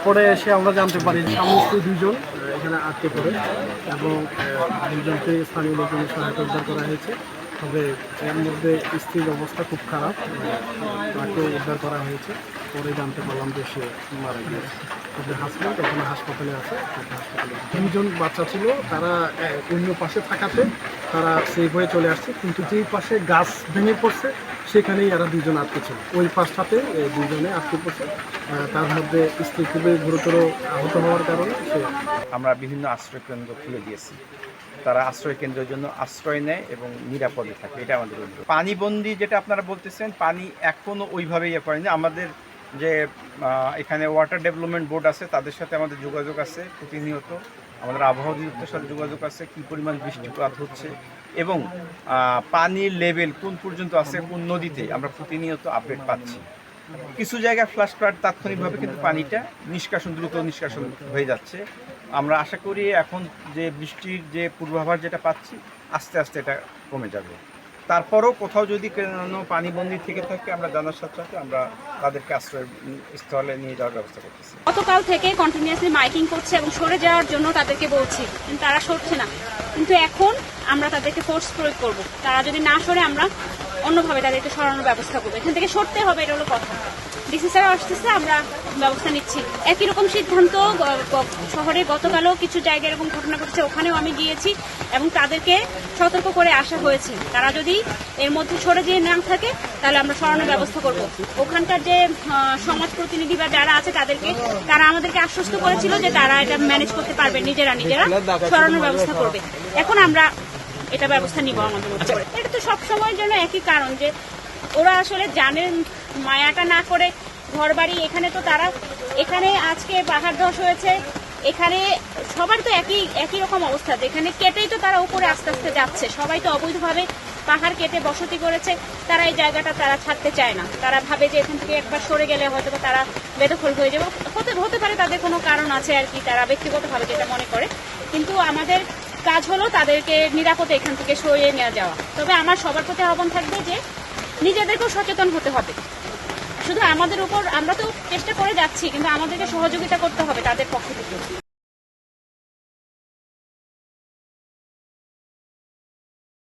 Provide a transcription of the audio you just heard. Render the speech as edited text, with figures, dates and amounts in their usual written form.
পরে এসে আমরা জানতে পারি স্বামী স্ত্রী দুজন এখানে আটকে পড়ে এবং দুজনকে স্থানীয় লোকজনের সহায়তা উদ্ধার করা হয়েছে। তবে এর মধ্যে স্ত্রীর অবস্থা খুব খারাপ, তাকেও উদ্ধার করা হয়েছে। পরে জানতে পারলাম যে সে মারা গিয়েছে। তাদের হাসপাতাল তখন হাসপাতালে আছে। দুজন বাচ্চা ছিল, তারা অন্য পাশে থাকাতে তারা সেভ হয়ে চলে আসছে, কিন্তু যেই পাশে গাছ ভেঙে পড়ছে সেখানেই এরা দুজন আটকে ছিল। ওই পাশটাতে দুজনে আটকে পড়ছে। তার মধ্যে স্ত্রী খুবই গুরুতর আহত হওয়ার কারণে সে। আমরা বিভিন্ন আশ্রয় কেন্দ্র খুলে দিয়েছি, তারা আশ্রয় কেন্দ্রের জন্য আশ্রয় নেয় এবং নিরাপদে থাকে, এটা আমাদের উদ্যোগ। পানিবন্দী যেটা আপনারা বলতেছেন, পানি এখনও ওইভাবে ইয়ে করেনি। আমাদের যে এখানে ওয়াটার ডেভেলপমেন্ট বোর্ড আছে তাদের সাথে আমাদের যোগাযোগ আছে প্রতিনিয়ত, আমাদের আবহাওয়া অধিদপ্তরের সাথে যোগাযোগ আছে, কী পরিমাণ বৃষ্টিপাত হচ্ছে এবং পানির লেভেল কোন পর্যন্ত আছে কোন নদীতে, আমরা প্রতিনিয়ত আপডেট পাচ্ছি। কিছু জায়গায় ফ্লাশ ফ্লাড তাৎক্ষণিকভাবে কিন্তু পানিটা দ্রুত নিষ্কাশন হয়ে যাচ্ছে। আমরা আশা করি এখন যে বৃষ্টির যে পূর্বাভাস যেটা পাচ্ছি আস্তে আস্তে এটা কমে যাবে। তারপরও কোথাও যদি কোনো পানিবন্দী থেকে থাকে আমরা জানার সাথে সাথে আমরা তাদেরকে আশ্রয়স্থলে নিয়ে যাওয়ার ব্যবস্থা করতেছি। গতকাল থেকে কন্টিনিউয়াসলি মাইকিং করছে এবং সরে যাওয়ার জন্য তাদেরকে বলছি, কিন্তু তারা সরছে না। কিন্তু এখন আমরা তাদেরকে ফোর্স প্রয়োগ করব, তারা যদি না সরে আমরা অন্যভাবে তাদেরকে সরানোর ব্যবস্থা করবো। এখান থেকে সরতে হবে, এটা হলো কথা। ডিসি স্যার আসতেছে, আমরা ব্যবস্থা নিচ্ছি। একই রকম সিদ্ধান্ত শহরে গতকালও কিছু জায়গায় এরকম ঘটনা ঘটেছে, ওখানেও আমি গিয়েছি এবং তাদেরকে সতর্ক করে আসা হয়েছে। তারা যদি এর মধ্যে সরে যেয়ে না থাকে তাহলে আমরা সরানোর ব্যবস্থা করব। ওখানকার যে সমাজ প্রতিনিধি বা যারা আছে তারা আমাদেরকে আশ্বস্ত করেছিল যে তারা এটা ম্যানেজ করতে পারবে, নিজেরা সরানোর ব্যবস্থা করবে। এখন আমরা এটা ব্যবস্থা নিব আমাদের মধ্যে। এটা তো সবসময়ের জন্য একই কারণ যে ওরা আসলে জানেন মায়াটা না করে ঘর বাড়ি, এখানে তো তারা এখানে আজকে পাহাড় ধস হয়েছে, এখানে সবার তো একই রকম অবস্থা, যেখানে কেটেই তো তারা উপরে আস্তে আস্তে যাচ্ছে। সবাই তো অবৈধভাবে পাহাড় কেটে বসতি করেছে, তারা এই জায়গাটা তারা ছাড়তে চায় না। তারা ভাবে যে এখান থেকে একবার সরে গেলে হয়তো তারা বেদখল হয়ে যাবে, হতে পারে তাদের কোনো কারণ আছে আর কি, তারা ব্যক্তিগতভাবে যেটা মনে করে। কিন্তু আমাদের কাজ হলো তাদেরকে নিরাপদে এখান থেকে সরিয়ে নিয়ে যাওয়া। তবে আমার সবার প্রতি আহ্বান থাকবে যে নিজেদেরকেও সচেতন হতে হবে। শুধু আমাদের উপর, আমরা তো চেষ্টা করে যাচ্ছি, কিন্তু আমাদেরকে সহযোগিতা করতে হবে তাদের পক্ষ থেকে।